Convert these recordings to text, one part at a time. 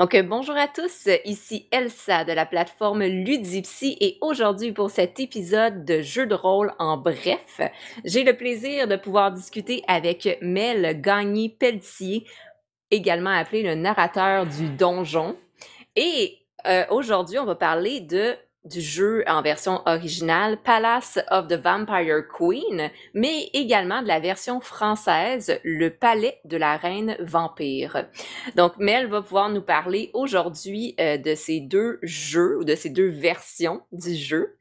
Bonjour à tous, ici Elsa de la plateforme Ludipsy et aujourd'hui pour cet épisode de jeu de rôle en bref, j'ai le plaisir de pouvoir discuter avec Mel Gagné-Pelletier, également appelé le narrateur du donjon. Et aujourd'hui, on va parler du jeu en version originale Palace of the Vampire Queen, mais également de la version française Le Palais de la Reine Vampire. Donc, Mel va pouvoir nous parler aujourd'hui de ces deux jeux ou de ces deux versions du jeu.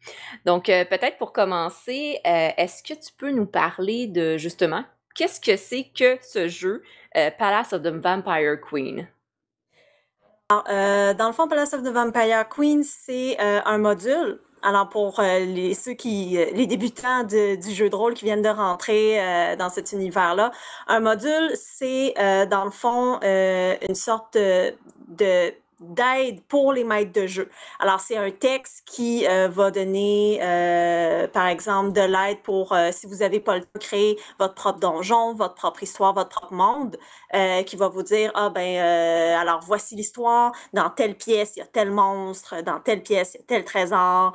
Donc, peut-être pour commencer, est-ce que tu peux nous parler de justement qu'est-ce que c'est que ce jeu Palace of the Vampire Queen? Dans le fond, Palace of the Vampire Queen, c'est un module. Alors pour les débutants du jeu de rôle qui viennent de rentrer dans cet univers-là, un module, c'est dans le fond une sorte de d'aide pour les maîtres de jeu. Alors c'est un texte qui va donner, par exemple, de l'aide pour si vous avez pas le temps de créer votre propre donjon, votre propre histoire, votre propre monde, qui va vous dire alors voici l'histoire, dans telle pièce il y a tel monstre, dans telle pièce il y a tel trésor,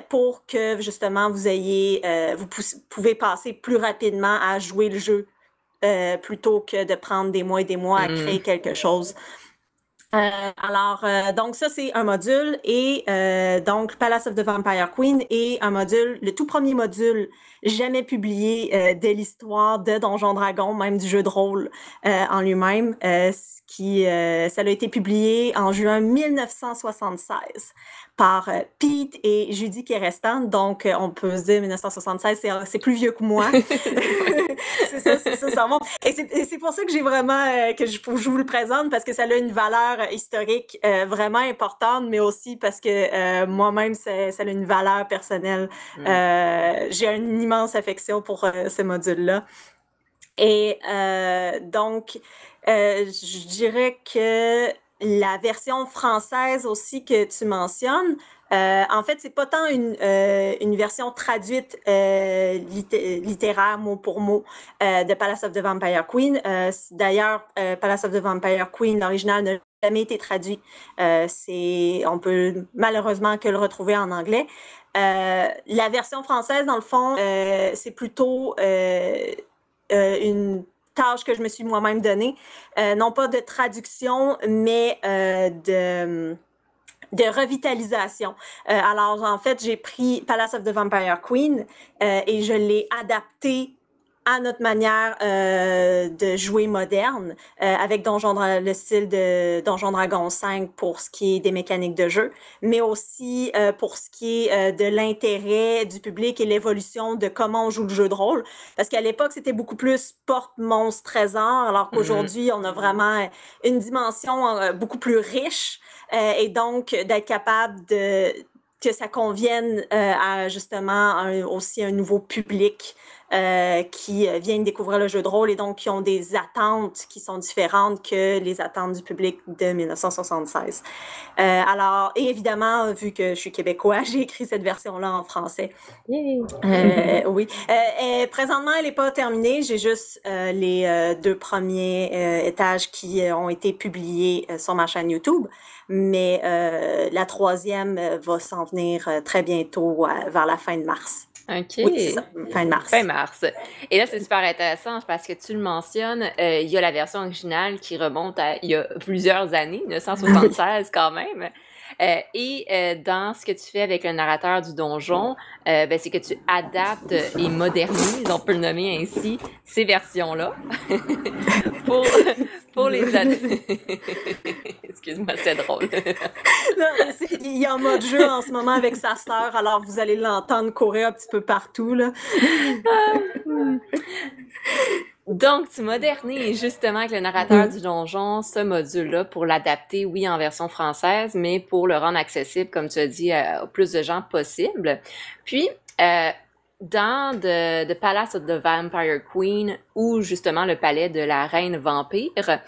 pour que justement vous ayez pouvez passer plus rapidement à jouer le jeu plutôt que de prendre des mois et des mois à créer quelque chose. Donc ça, c'est un module et donc Palace of the Vampire Queen est un module, le tout premier module jamais publié de l'histoire de Donjon Dragon, même du jeu de rôle en lui-même, ça a été publié en juin 1976 par Pete et Judy Kerestan. Donc, on peut se dire 1976, c'est plus vieux que moi. c'est ça, ça monte. Et c'est pour ça que j'ai vraiment, je vous le présente, parce que ça a une valeur historique vraiment importante, mais aussi parce que moi-même, ça a une valeur personnelle. J'ai une immense affection pour ce module-là. Et donc, je dirais que la version française aussi que tu mentionnes, en fait, c'est pas tant une version traduite littéraire mot pour mot de Palace of the Vampire Queen. D'ailleurs, Palace of the Vampire Queen, l'original n'a jamais été traduit. On peut malheureusement que le retrouver en anglais. La version française, dans le fond, c'est plutôt une tâche que je me suis moi-même donnée, non pas de traduction, mais de revitalisation. Alors, en fait, j'ai pris Palace of the Vampire Queen et je l'ai adapté à notre manière de jouer moderne, avec le style de Donjon Dragon 5 pour ce qui est des mécaniques de jeu, mais aussi pour ce qui est de l'intérêt du public et l'évolution de comment on joue le jeu de rôle. Parce qu'à l'époque, c'était beaucoup plus porte, monstre, trésor, alors qu'aujourd'hui, on a vraiment une dimension beaucoup plus riche et donc d'être capable que ça convienne à justement aussi un nouveau public qui viennent découvrir le jeu de rôle et donc qui ont des attentes qui sont différentes que les attentes du public de 1976. Et évidemment, vu que je suis québécois, j'ai écrit cette version-là en français. Oui. Présentement, elle n'est pas terminée. J'ai juste les deux premiers étages qui ont été publiés sur ma chaîne YouTube. Mais la troisième va s'en venir très bientôt, vers la fin de mars. OK. Oui, c'est ça, fin de mars. Fin mars. Et là, c'est super intéressant parce que tu le mentionnes, il y a la version originale qui remonte à il y a plusieurs années, 1976 quand même. Dans ce que tu fais avec le narrateur du donjon, c'est que tu adaptes et modernises, on peut le nommer ainsi, ces versions-là pour les adultes. Excuse-moi, c'est drôle. Non, il est en mode jeu en ce moment avec sa sœur, alors vous allez l'entendre courir un petit peu partout, là. Donc, tu modernises justement avec le narrateur du donjon ce module-là pour l'adapter, oui, en version française, mais pour le rendre accessible, comme tu as dit, au plus de gens possible. Puis, dans The Palace of the Vampire Queen ou justement le palais de la Reine Vampire,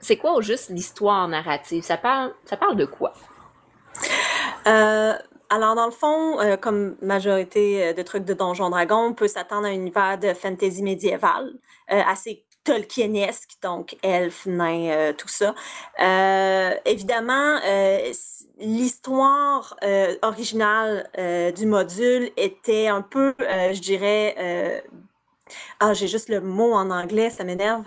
c'est quoi au juste l'histoire narrative? Ça parle de quoi? Alors, dans le fond, comme majorité de trucs de Donjon Dragon, on peut s'attendre à un univers de fantasy médiéval, assez Tolkienesque, donc elfes, nains, tout ça. Évidemment, l'histoire originale du module était un peu, je dirais, j'ai juste le mot en anglais, ça m'énerve.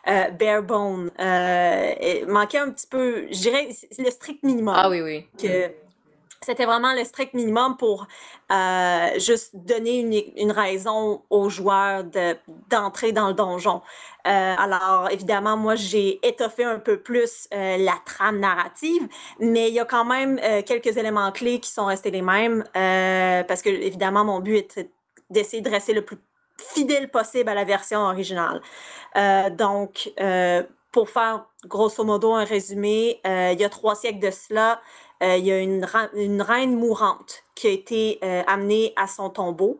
Bare bone. Il manquait un petit peu, je dirais, c'est le strict minimum. Oui, oui. Que c'était vraiment le strict minimum pour juste donner une raison aux joueurs d'entrer dans le donjon. Alors, évidemment, moi, j'ai étoffé un peu plus la trame narrative, mais il y a quand même quelques éléments clés qui sont restés les mêmes, parce que, évidemment, mon but était d'essayer de rester le plus fidèle possible à la version originale. Donc, pour faire grosso modo un résumé, il y a 3 siècles de cela, il y a une reine mourante qui a été amenée à son tombeau.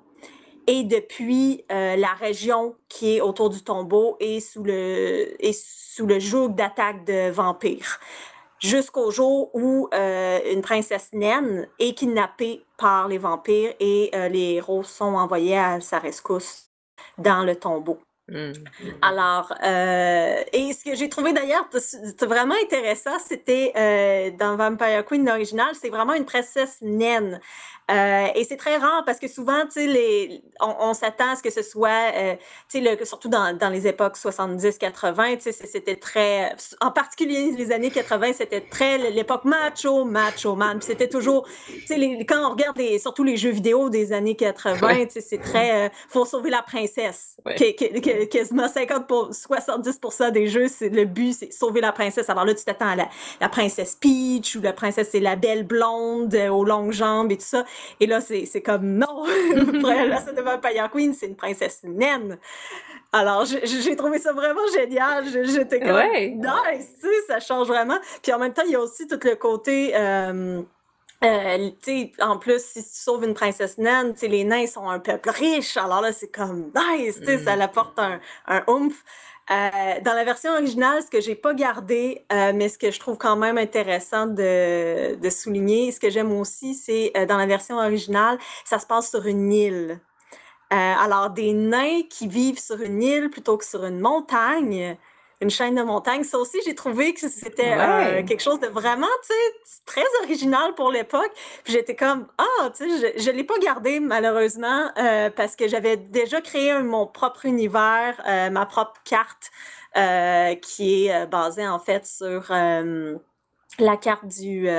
Et depuis, la région qui est autour du tombeau est sous le joug d'attaques de vampires. Jusqu'au jour où une princesse naine est kidnappée par les vampires et les héros sont envoyés à sa rescousse dans le tombeau. Alors, et ce que j'ai trouvé d'ailleurs vraiment intéressant, c'était dans Vampire Queen original, c'est vraiment une princesse naine. Et c'est très rare parce que souvent, tu sais, on s'attend à ce que ce soit, tu sais, surtout dans les époques 70-80, tu sais, c'était très, en particulier les années 80, c'était très l'époque macho man. Puis c'était toujours, tu sais, quand on regarde surtout les jeux vidéo des années 80, tu sais, c'est très, faut sauver la princesse. Quasiment 70% des jeux, le but, c'est sauver la princesse. Alors là, tu t'attends à la princesse Peach ou la princesse, c'est la belle blonde aux longues jambes et tout ça. Et là, c'est comme non, là, ça devient Vampire Queen, c'est une princesse naine. Alors, j'ai trouvé ça vraiment génial. J'étais comme nice, tu sais, ça change vraiment. Puis en même temps, il y a aussi tout le côté. En plus, si tu sauves une princesse naine, les nains sont un peuple riche. Alors là, c'est comme nice, ça apporte un oomph. Dans la version originale, ce que j'ai pas gardé, mais ce que je trouve quand même intéressant de souligner, ce que j'aime aussi, c'est dans la version originale, ça se passe sur une île. Alors, des nains qui vivent sur une île plutôt que sur une montagne, une chaîne de montagnes, ça aussi, j'ai trouvé que c'était quelque chose de vraiment, tu sais, très original pour l'époque. Puis j'étais comme, tu sais, je l'ai pas gardé, malheureusement, parce que j'avais déjà créé mon propre univers, ma propre carte, qui est basée, en fait, sur la carte du...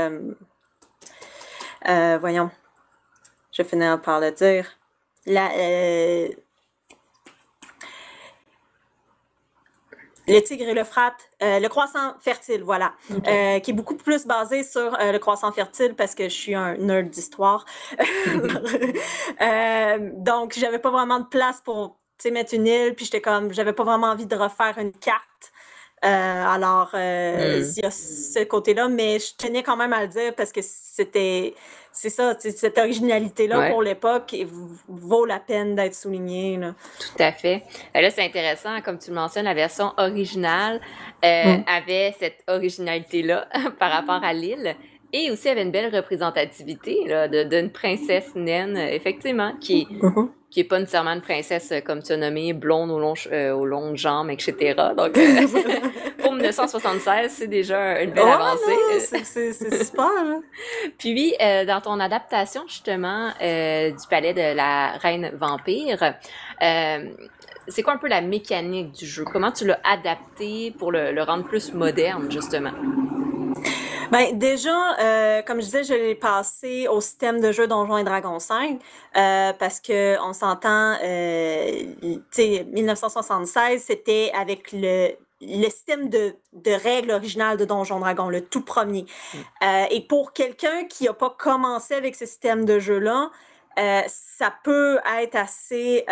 voyons, je vais finir par le dire. Le tigre et l'Euphrate, le croissant fertile, voilà, qui est beaucoup plus basé sur le croissant fertile parce que je suis un nerd d'histoire. Donc, j'avais pas vraiment de place pour mettre une île, puis j'avais pas vraiment envie de refaire une carte. Alors, il y a ce côté-là, mais je tenais quand même à le dire parce que c'est ça, cette originalité-là pour l'époque vaut la peine d'être soulignée. Là. Tout à fait. Là, c'est intéressant, comme tu le mentionnes, la version originale avait cette originalité-là par rapport à l'île. Et aussi avait une belle représentativité là, d'une princesse naine, effectivement, qui est pas nécessairement une princesse, comme tu as nommé, blonde aux longues jambes, etc. Donc, pour 1976, c'est déjà une belle avancée. C'est super. Hein? Puis, dans ton adaptation, justement, du palais de la reine vampire, c'est quoi un peu la mécanique du jeu? Comment tu l'as adapté pour le rendre plus moderne, justement? Ben déjà, comme je disais, je l'ai passé au système de jeu Donjons et Dragons 5 parce que on s'entend, tu sais, 1976, c'était avec le système de règles originales de Donjons Dragons, le tout premier. Et pour quelqu'un qui n'a pas commencé avec ce système de jeu-là, ça peut être assez...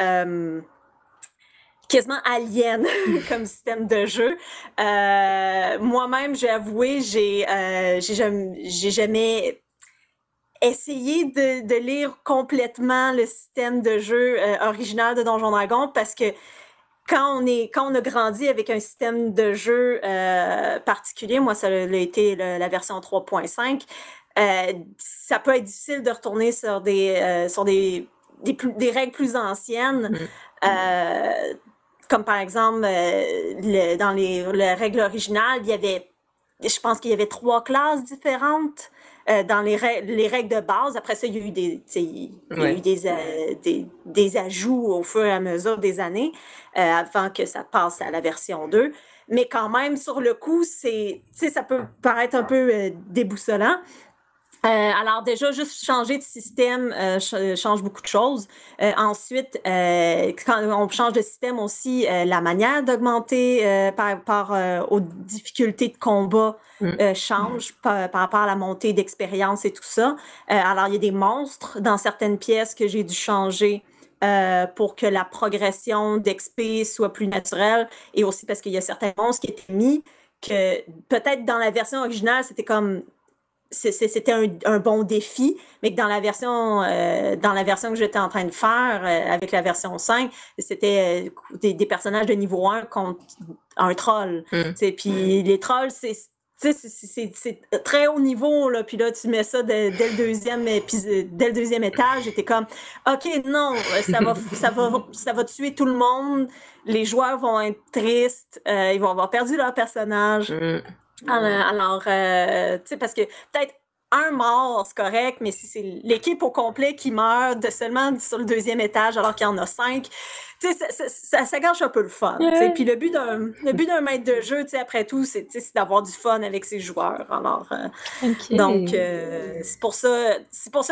quasiment alien comme système de jeu. Moi-même, j'ai avoué, j'ai jamais essayé de lire complètement le système de jeu original de Donjons Dragons parce que quand on a grandi avec un système de jeu particulier, moi ça a été la version 3.5, ça peut être difficile de retourner sur des règles plus anciennes. comme par exemple, dans les règles originales, je pense qu'il y avait 3 classes différentes dans les règles de base. Après ça, il y a eu Ouais. des ajouts au fur et à mesure des années avant que ça passe à la version 2. Mais quand même, sur le coup, ça peut paraître un peu déboussolant. Alors déjà, juste changer de système change beaucoup de choses. Ensuite, quand on change de système aussi, la manière d'augmenter aux difficultés de combat change par rapport à la montée d'expérience et tout ça. Alors, il y a des monstres dans certaines pièces que j'ai dû changer pour que la progression d'XP soit plus naturelle et aussi parce qu'il y a certains monstres qui étaient mis que peut-être dans la version originale, c'était comme c'était un bon défi, mais que dans la version que j'étais en train de faire avec la version 5, c'était des personnages de niveau 1 contre un troll. Puis les trolls, c'est très haut niveau, là. Puis là, tu mets ça dès le deuxième étage, et t'es comme, OK, non, ça va tuer tout le monde. Les joueurs vont être tristes, ils vont avoir perdu leur personnage. Alors, tu sais, parce que peut-être un mort, c'est correct, mais si c'est l'équipe au complet qui meurt seulement sur le deuxième étage alors qu'il y en a 5, tu sais, ça gâche un peu le fun. Yeah. Puis le but d'un maître de jeu, tu sais, après tout, c'est d'avoir du fun avec ses joueurs. Alors, donc, c'est pour ça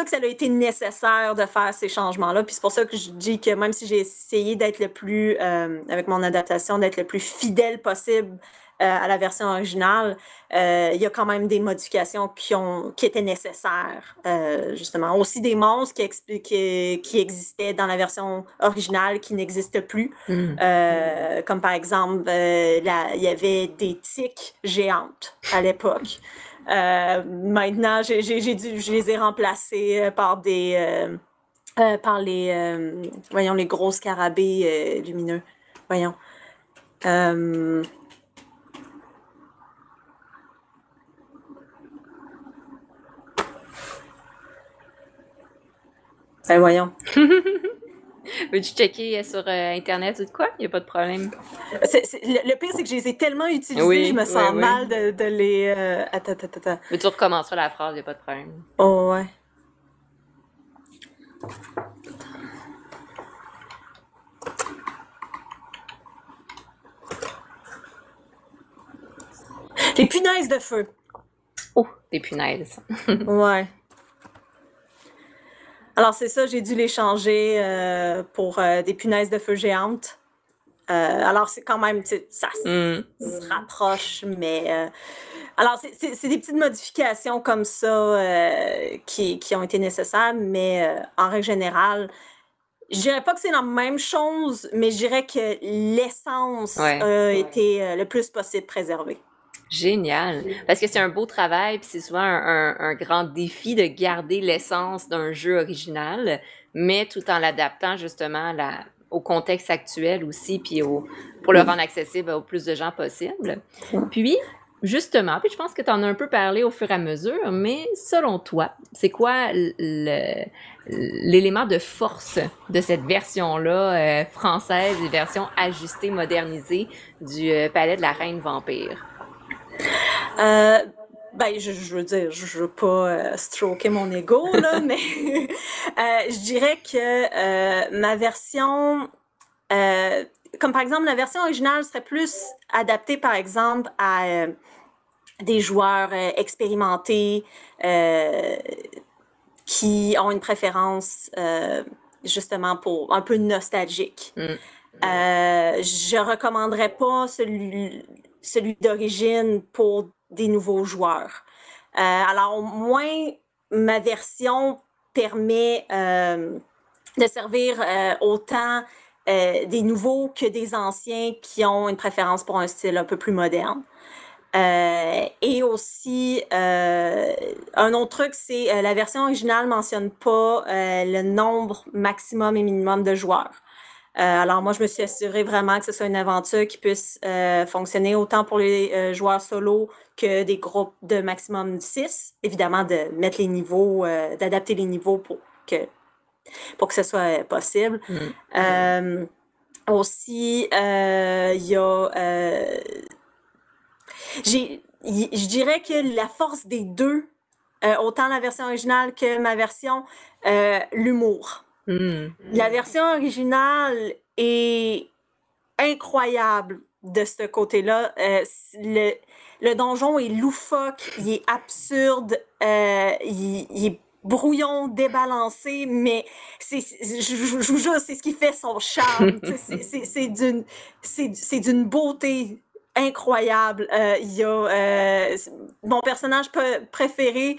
que ça a été nécessaire de faire ces changements-là. Puis c'est pour ça que je dis que même si j'ai essayé d'être avec mon adaptation, d'être le plus fidèle possible à la version originale, il y a quand même des modifications qui étaient nécessaires, justement. Aussi des monstres qui existaient dans la version originale qui n'existent plus. Comme par exemple, il y avait des tiques géantes à l'époque. Maintenant, je les ai remplacés par les gros scarabées lumineux. Voyons. Ben voyons. Veux-tu checker sur Internet ou de quoi? Il n'y a pas de problème. Le pire, c'est que je les ai tellement utilisés, je me sens mal de les... Attends. Veux-tu recommencer la phrase? Il n'y a pas de problème. Oh, ouais. Les punaises de feu. Oh, des punaises. Ouais. Alors, c'est ça, j'ai dû les changer pour des punaises de feu géantes. Alors, c'est quand même, ça se rapproche, mais... alors, c'est des petites modifications comme ça qui ont été nécessaires, mais en règle générale, je dirais pas que c'est la même chose, mais je dirais que l'essence a été le plus possible préservée. Génial! Parce que c'est un beau travail, puis c'est souvent un grand défi de garder l'essence d'un jeu original, mais tout en l'adaptant justement au contexte actuel aussi, puis pour le rendre accessible au plus de gens possible. Puis, justement, puis je pense que tu en as un peu parlé au fur et à mesure, mais selon toi, c'est quoi l'élément de force de cette version-là française, et version ajustée, modernisée du Palais de la Reine Vampire? Ben, je veux dire, je veux pas stroker mon ego, là, mais je dirais que ma version, comme par exemple, la version originale serait plus adaptée, par exemple, à des joueurs expérimentés qui ont une préférence, justement, pour un peu nostalgique. Je recommanderais pas celui d'origine pour des nouveaux joueurs. Alors, au moins, ma version permet de servir autant des nouveaux que des anciens qui ont une préférence pour un style un peu plus moderne. Et aussi, un autre truc, c'est la version originale mentionne pas le nombre maximum et minimum de joueurs. Alors moi, je me suis assurée vraiment que ce soit une aventure qui puisse fonctionner autant pour les joueurs solo que des groupes de maximum 6. Évidemment, de mettre les niveaux, d'adapter les niveaux pour que ce soit possible. Aussi, il y a... je dirais que la force des deux, autant la version originale que ma version, l'humour. La version originale est incroyable de ce côté-là. Le donjon est loufoque, il est absurde, il est brouillon, débalancé, mais je vous jure, c'est ce qui fait son charme. C'est d'une beauté incroyable. Il y a mon personnage préféré,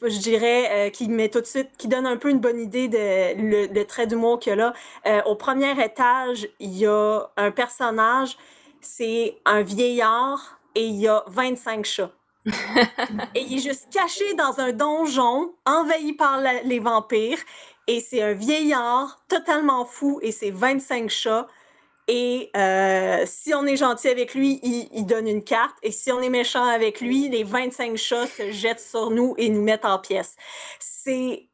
je dirais, qui met tout de suite, qui donne un peu une bonne idée de le trait d'humour qu'il y a là. Au premier étage, il y a un personnage, c'est un vieillard et il y a 25 chats. Et il est juste caché dans un donjon, envahi par les vampires. Et c'est un vieillard totalement fou et c'est 25 chats. Et si on est gentil avec lui, il donne une carte. Et si on est méchant avec lui, les 25 chats se jettent sur nous et nous mettent en pièces. C'est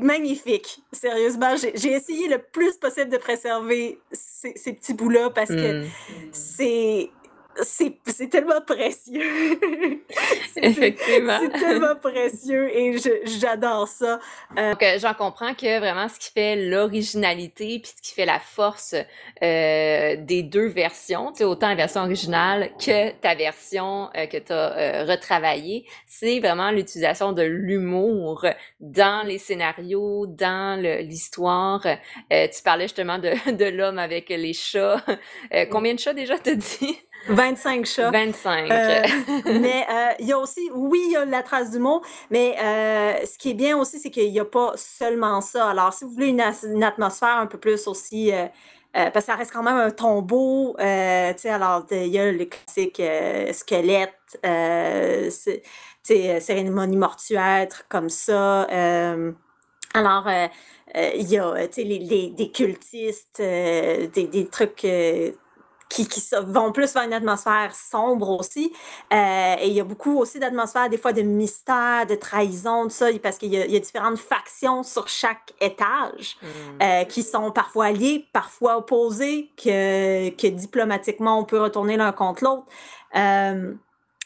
magnifique. Sérieusement, j'ai essayé le plus possible de préserver ces petits bouts-là parce que c'est tellement précieux. Effectivement. C'est tellement précieux et j'adore ça. Donc, j'en comprends que vraiment ce qui fait l'originalité puis ce qui fait la force des deux versions, tu sais, autant la version originale que ta version que tu as retravaillée, c'est vraiment l'utilisation de l'humour dans les scénarios, dans l'histoire. Tu parlais justement de l'homme avec les chats. Combien de chats déjà t'as dit? 25 chats. 25. Mais il y a aussi, oui, il y a la trace du mot, mais ce qui est bien aussi, c'est qu'il n'y a pas seulement ça. Alors, si vous voulez une atmosphère un peu plus aussi, parce que ça reste quand même un tombeau, tu sais, alors il y a le classique squelette, cérémonie mortuaire, comme ça. Alors, il y a des cultistes, des trucs qui vont plus vers une atmosphère sombre aussi. Et il y a beaucoup aussi d'atmosphère, des fois de mystère, de trahison, tout ça, parce qu'il y a différentes factions sur chaque étage qui sont parfois alliées, parfois opposées, que diplomatiquement on peut retourner l'un contre l'autre.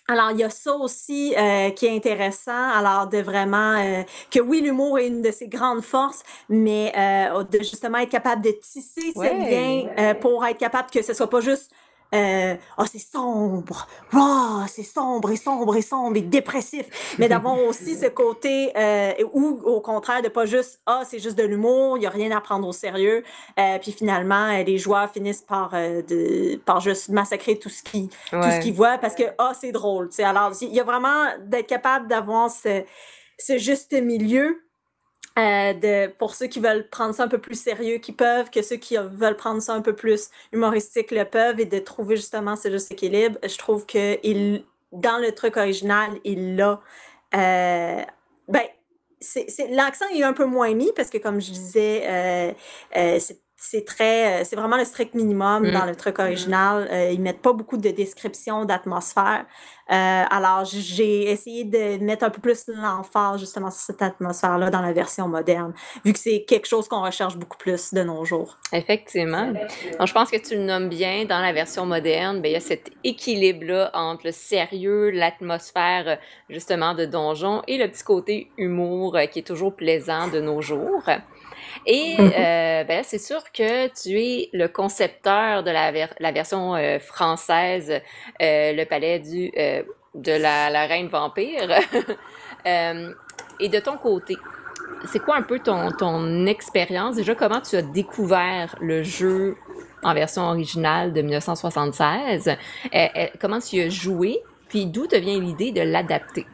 Alors, il y a ça aussi qui est intéressant, alors de vraiment, que oui, l'humour est une de ses grandes forces, mais de justement être capable de tisser ces liens pour être capable que ce soit pas juste c'est sombre, c'est sombre et sombre et sombre et dépressif, mais d'avoir aussi ce côté ou au contraire de pas juste c'est juste de l'humour, il y a rien à prendre au sérieux, puis finalement les joueurs finissent par juste massacrer tout ce qu'ils voient parce que c'est drôle, tu sais. Alors il y a vraiment d'être capable d'avoir ce juste milieu. Pour ceux qui veulent prendre ça un peu plus sérieux qui peuvent, que ceux qui veulent prendre ça un peu plus humoristique le peuvent, et de trouver justement ce juste équilibre. Je trouve que dans le truc original, il l'a. L'accent est un peu moins mis parce que comme je disais, c'est vraiment le strict minimum dans le truc original. Ils mettent pas beaucoup de descriptions d'atmosphère. Alors, j'ai essayé de mettre un peu plus l'emphase justement sur cette atmosphère-là dans la version moderne, vu que c'est quelque chose qu'on recherche beaucoup plus de nos jours. Effectivement. Donc, je pense que tu le nommes bien, dans la version moderne, il y a cet équilibre-là entre le sérieux, l'atmosphère justement de donjon et le petit côté humour qui est toujours plaisant de nos jours. Et c'est sûr que tu es le concepteur de la version française, le palais de la reine vampire. Et de ton côté, c'est quoi un peu ton expérience? Déjà, comment tu as découvert le jeu en version originale de 1976? Comment tu y as joué? Puis d'où te vient l'idée de l'adapter?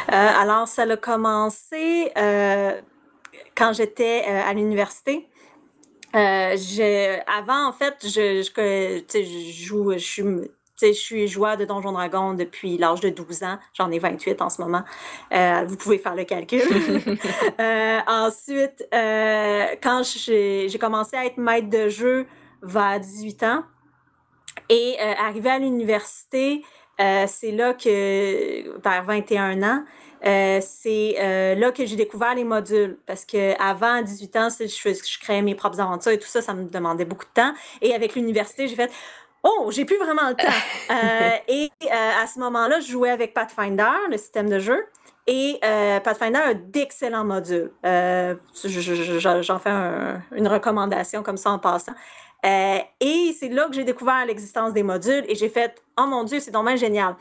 Alors, ça a commencé quand j'étais à l'université. Avant, en fait, je suis joueur de Donjons Dragons depuis l'âge de 12 ans. J'en ai 28 en ce moment. Vous pouvez faire le calcul. Ensuite, quand j'ai commencé à être maître de jeu vers 18 ans et arrivé à l'université, C'est là que, vers 21 ans, c'est là que j'ai découvert les modules. Parce que avant, à 18 ans, je créais mes propres aventures et tout ça, ça me demandait beaucoup de temps. Et avec l'université, j'ai fait, oh, j'ai plus vraiment le temps. À ce moment-là, je jouais avec Pathfinder, le système de jeu. Et Pathfinder a d'excellents modules. J'en fais une recommandation comme ça en passant. Et c'est là que j'ai découvert l'existence des modules et j'ai fait « Oh mon Dieu, c'est vraiment génial! »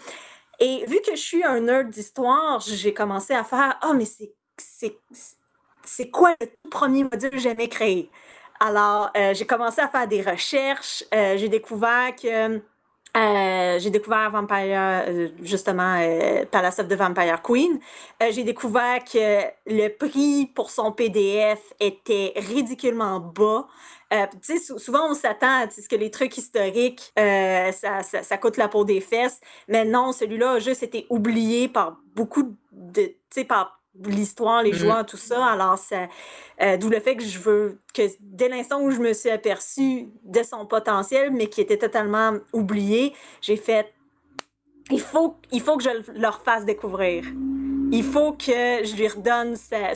Et vu que je suis un nerd d'histoire, j'ai commencé à faire « Ah, mais c'est quoi le tout premier module que j'aimais créer? » Alors, j'ai commencé à faire des recherches. J'ai découvert Vampire, justement, Palace of the Vampire Queen. J'ai découvert que le prix pour son PDF était ridiculement bas. Tu sais, souvent on s'attend à ce que les trucs historiques, ça coûte la peau des fesses. Mais non, celui-là a juste été oublié par beaucoup de, tu sais, par l'histoire, les joueurs, tout ça. Alors, d'où le fait que dès l'instant où je me suis aperçue de son potentiel, mais qui était totalement oublié, j'ai fait, il faut que je leur fasse découvrir. Il faut que je lui redonne sa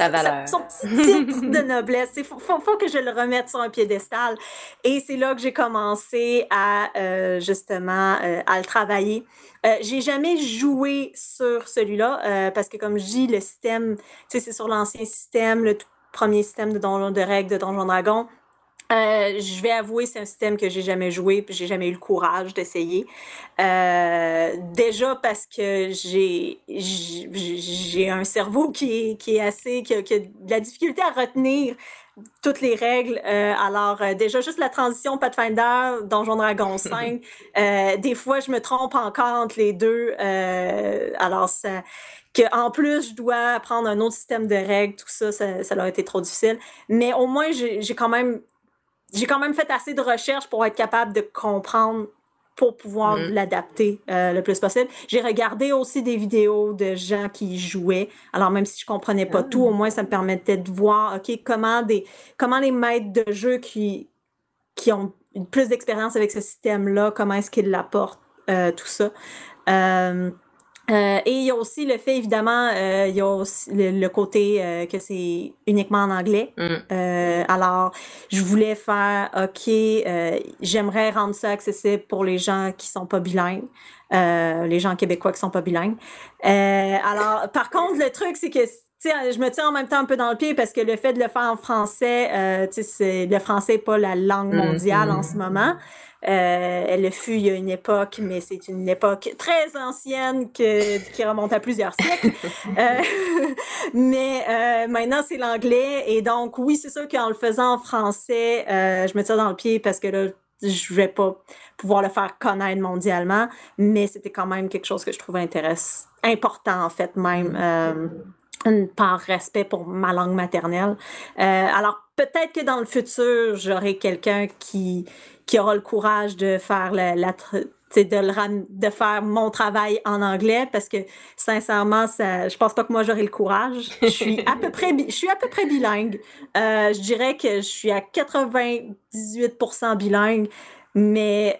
valeur. son petit titre de noblesse. Il faut que je le remette sur un piédestal. Et c'est là que j'ai commencé à, justement, à le travailler. J'ai jamais joué sur celui-là parce que, comme je dis, le système, tu sais, c'est sur l'ancien système, le tout premier système de règles de Donjon Dragon. Je vais avouer, c'est un système que j'ai jamais joué, puis j'ai jamais eu le courage d'essayer. Déjà parce que j'ai un cerveau qui est assez qui a de la difficulté à retenir toutes les règles. Alors déjà juste la transition Pathfinder Donjon Dragon 5, des fois je me trompe encore entre les deux. Alors ça que en plus je dois apprendre un autre système de règles, tout ça, ça leur a été trop difficile. Mais au moins j'ai quand même fait assez de recherches pour être capable de comprendre pour pouvoir l'adapter le plus possible. J'ai regardé aussi des vidéos de gens qui jouaient. Alors, même si je comprenais pas tout, au moins, ça me permettait de voir, OK, comment les maîtres de jeu qui ont plus d'expérience avec ce système-là, comment est-ce qu'ils l'apportent, tout ça. Et il y a aussi le fait, évidemment, il y a aussi le côté que c'est uniquement en anglais. Alors, je voulais faire, OK, j'aimerais rendre ça accessible pour les gens qui sont pas bilingues, les gens québécois qui sont pas bilingues. Alors, par contre, le truc, c'est que je me tiens en même temps un peu dans le pied parce que le fait de le faire en français, le français n'est pas la langue mondiale en ce moment. Elle le fut il y a une époque, mais c'est une époque très ancienne qui remonte à plusieurs siècles. Mais maintenant, c'est l'anglais. Et donc, oui, c'est sûr qu'en le faisant en français, je me tire dans le pied parce que là, je vais pas pouvoir le faire connaître mondialement. Mais c'était quand même quelque chose que je trouvais important, en fait, même. Par respect pour ma langue maternelle. Alors, peut-être que dans le futur, j'aurai quelqu'un qui aura le courage de faire de faire mon travail en anglais parce que, sincèrement, je pense pas que moi j'aurai le courage. Je suis à peu près bilingue. Je dirais que je suis à 98% bilingue. Mais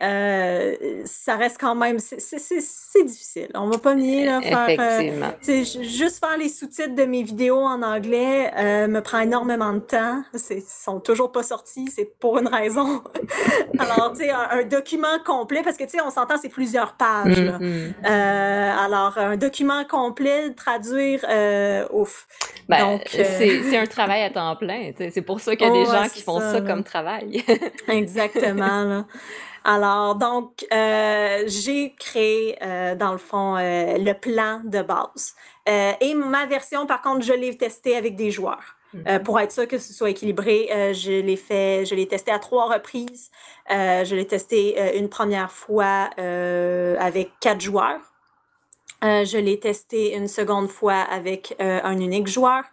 ça reste quand même, c'est difficile. On va pas nier là, Effectivement. Juste faire les sous-titres de mes vidéos en anglais me prend énormément de temps. Ils sont toujours pas sortis, c'est pour une raison. Alors, tu sais, un document complet, parce que tu sais, on s'entend, c'est plusieurs pages. Là. Alors, un document complet, traduire, ouf. Ben, donc, c'est un travail à temps plein. C'est pour ça qu'il y a des gens qui font ça comme travail. Exactement. Là. Alors, donc, j'ai créé, dans le fond, le plan de base. Et ma version, par contre, je l'ai testé avec des joueurs. Pour être sûr que ce soit équilibré, je l'ai testé à 3 reprises. Je l'ai testé une première fois avec 4 joueurs. Je l'ai testé une seconde fois avec un unique joueur.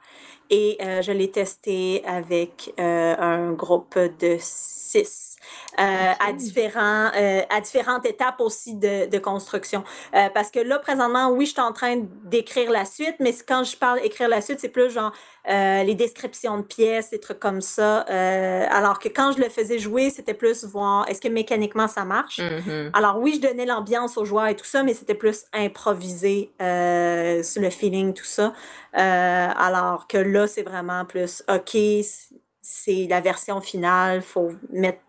et je l'ai testé avec un groupe de 6 à OK. différentes étapes aussi de construction. Parce que là, présentement, oui, je suis en train d'écrire la suite, mais quand je parle écrire la suite, c'est plus genre les descriptions de pièces, des trucs comme ça. Alors que quand je le faisais jouer, c'était plus voir est-ce que mécaniquement ça marche. Mhm. Alors oui, je donnais l'ambiance aux joueurs et tout ça, mais c'était plus improvisé sur le feeling, tout ça. Alors que là, c'est vraiment plus OK, c'est la version finale, faut mettre,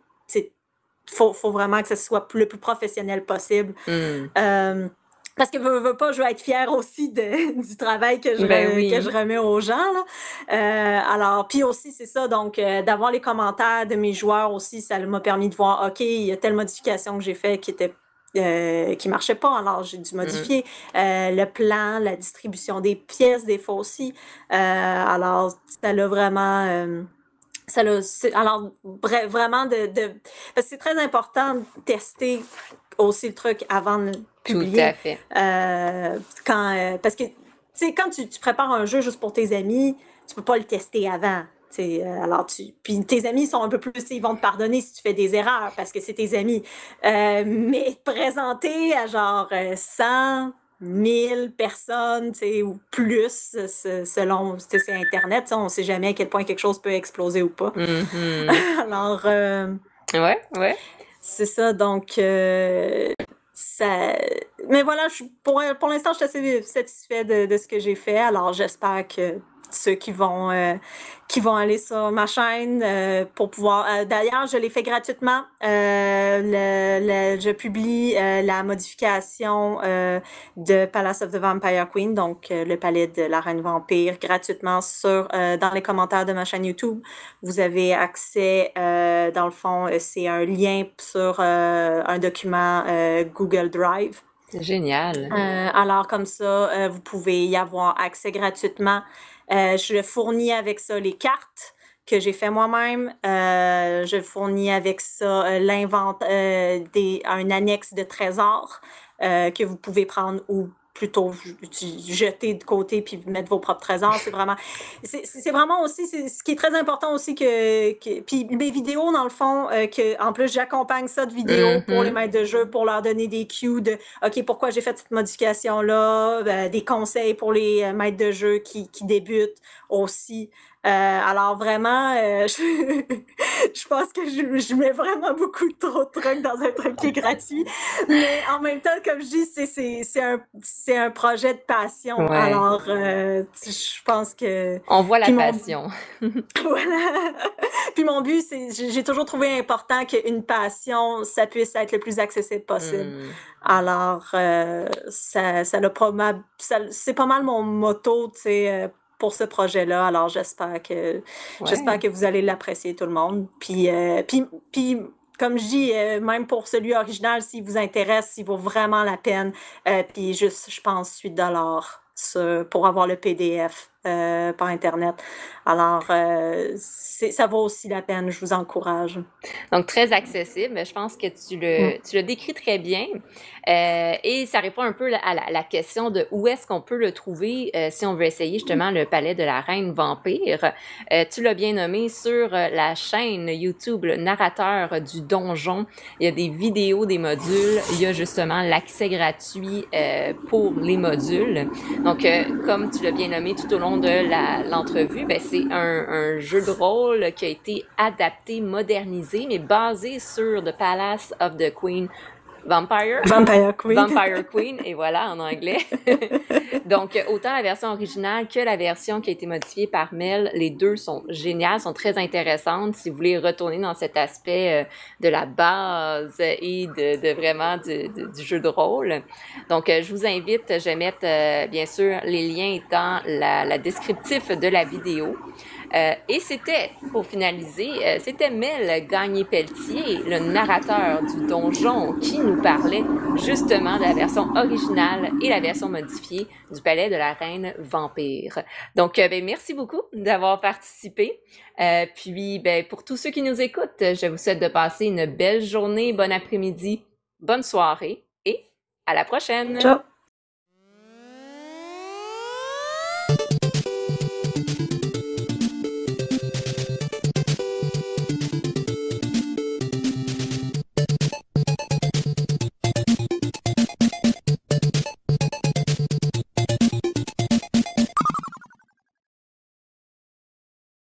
faut vraiment que ce soit le plus professionnel possible. Mm. Parce que veux pas, je veux être fière aussi du travail Ben que je oui. remets aux gens. Là. Alors, puis aussi, c'est ça, donc d'avoir les commentaires de mes joueurs aussi, ça m'a permis de voir, OK, il y a telle modification que j'ai fait qui marchait pas, alors j'ai dû Mm. modifier le plan, la distribution des pièces, des fois aussi. Alors, ça l'a vraiment... alors, vraiment, parce que c'est très important de tester aussi le truc avant de le Tout à publier. fait. Parce que, tu sais, quand tu prépares un jeu juste pour tes amis, tu peux pas le tester avant. Alors puis tes amis sont un peu plus, ils vont te pardonner si tu fais des erreurs parce que c'est tes amis. Mais te présenter à genre 100, 1000 personnes, ou plus, selon, c'est Internet, on sait jamais à quel point quelque chose peut exploser ou pas. Mhm. Alors, Ouais, ouais. c'est ça, donc, ça... Mais voilà, pour l'instant, je suis assez satisfait de ce que j'ai fait, alors j'espère que ceux qui vont aller sur ma chaîne pour pouvoir... d'ailleurs, je l'ai fait gratuitement. Je publie la modification de Palace of the Vampire Queen, donc le palais de la Reine Vampire, gratuitement dans les commentaires de ma chaîne YouTube. Vous avez accès, dans le fond, c'est un lien sur un document Google Drive. Génial. Alors comme ça, vous pouvez y avoir accès gratuitement. Je fournis avec ça les cartes que j'ai fait moi-même. Je fournis avec ça un annexe de trésors que vous pouvez prendre ou plutôt jeter de côté puis mettre vos propres trésors. C'est vraiment aussi, ce qui est très important aussi puis mes vidéos dans le fond, en plus j'accompagne ça de vidéos pour les Mhm. maîtres de jeu pour leur donner des cues de OK, pourquoi j'ai fait cette modification-là, des conseils pour les maîtres de jeu qui débutent aussi. Alors vraiment, je pense que je mets vraiment beaucoup trop de trucs dans un truc qui est gratuit. Mais en même temps, comme je dis, c'est un projet de passion. Ouais. Alors, je pense que... On voit la Puis mon, passion. voilà. Puis mon but, j'ai toujours trouvé important qu'une passion, ça puisse être le plus accessible possible. Mm. Alors, c'est pas mal mon motto, tu sais, pour ce projet-là. Alors, j'espère Ouais. que vous allez l'apprécier, tout le monde. Puis, comme je dis, même pour celui original, s'il vous intéresse, s'il vaut vraiment la peine, puis juste, je pense, 8$ pour avoir le PDF par Internet. Alors, ça vaut aussi la peine, je vous encourage. Donc, très accessible. Je pense que Mm. tu le décris très bien. Et ça répond un peu à la question de où est-ce qu'on peut le trouver si on veut essayer justement le palais de la Reine Vampire. Tu l'as bien nommé sur la chaîne YouTube, le narrateur du donjon. Il y a des vidéos des modules. Il y a justement l'accès gratuit pour les modules. Donc, comme tu l'as bien nommé tout au long de l'entrevue, ben, c'est un jeu de rôle qui a été adapté, modernisé, mais basé sur The Palace of the Queen Vampire. Vampire Queen. Vampire Queen, et voilà, en anglais. Donc, autant la version originale que la version qui a été modifiée par Mel, les deux sont géniales, sont très intéressantes. Si vous voulez retourner dans cet aspect de la base et de vraiment du jeu de rôle. Donc, je vous invite, je vais mettre, bien sûr, les liens dans la descriptif de la vidéo. Et c'était, pour finaliser, c'était Mel Gagné-Pelletier, le narrateur du donjon, qui nous parlait justement de la version originale et la version modifiée du palais de la Reine Vampire. Donc, ben, merci beaucoup d'avoir participé. Puis, ben, pour tous ceux qui nous écoutent, je vous souhaite de passer une belle journée, bon après-midi, bonne soirée et à la prochaine! Ciao!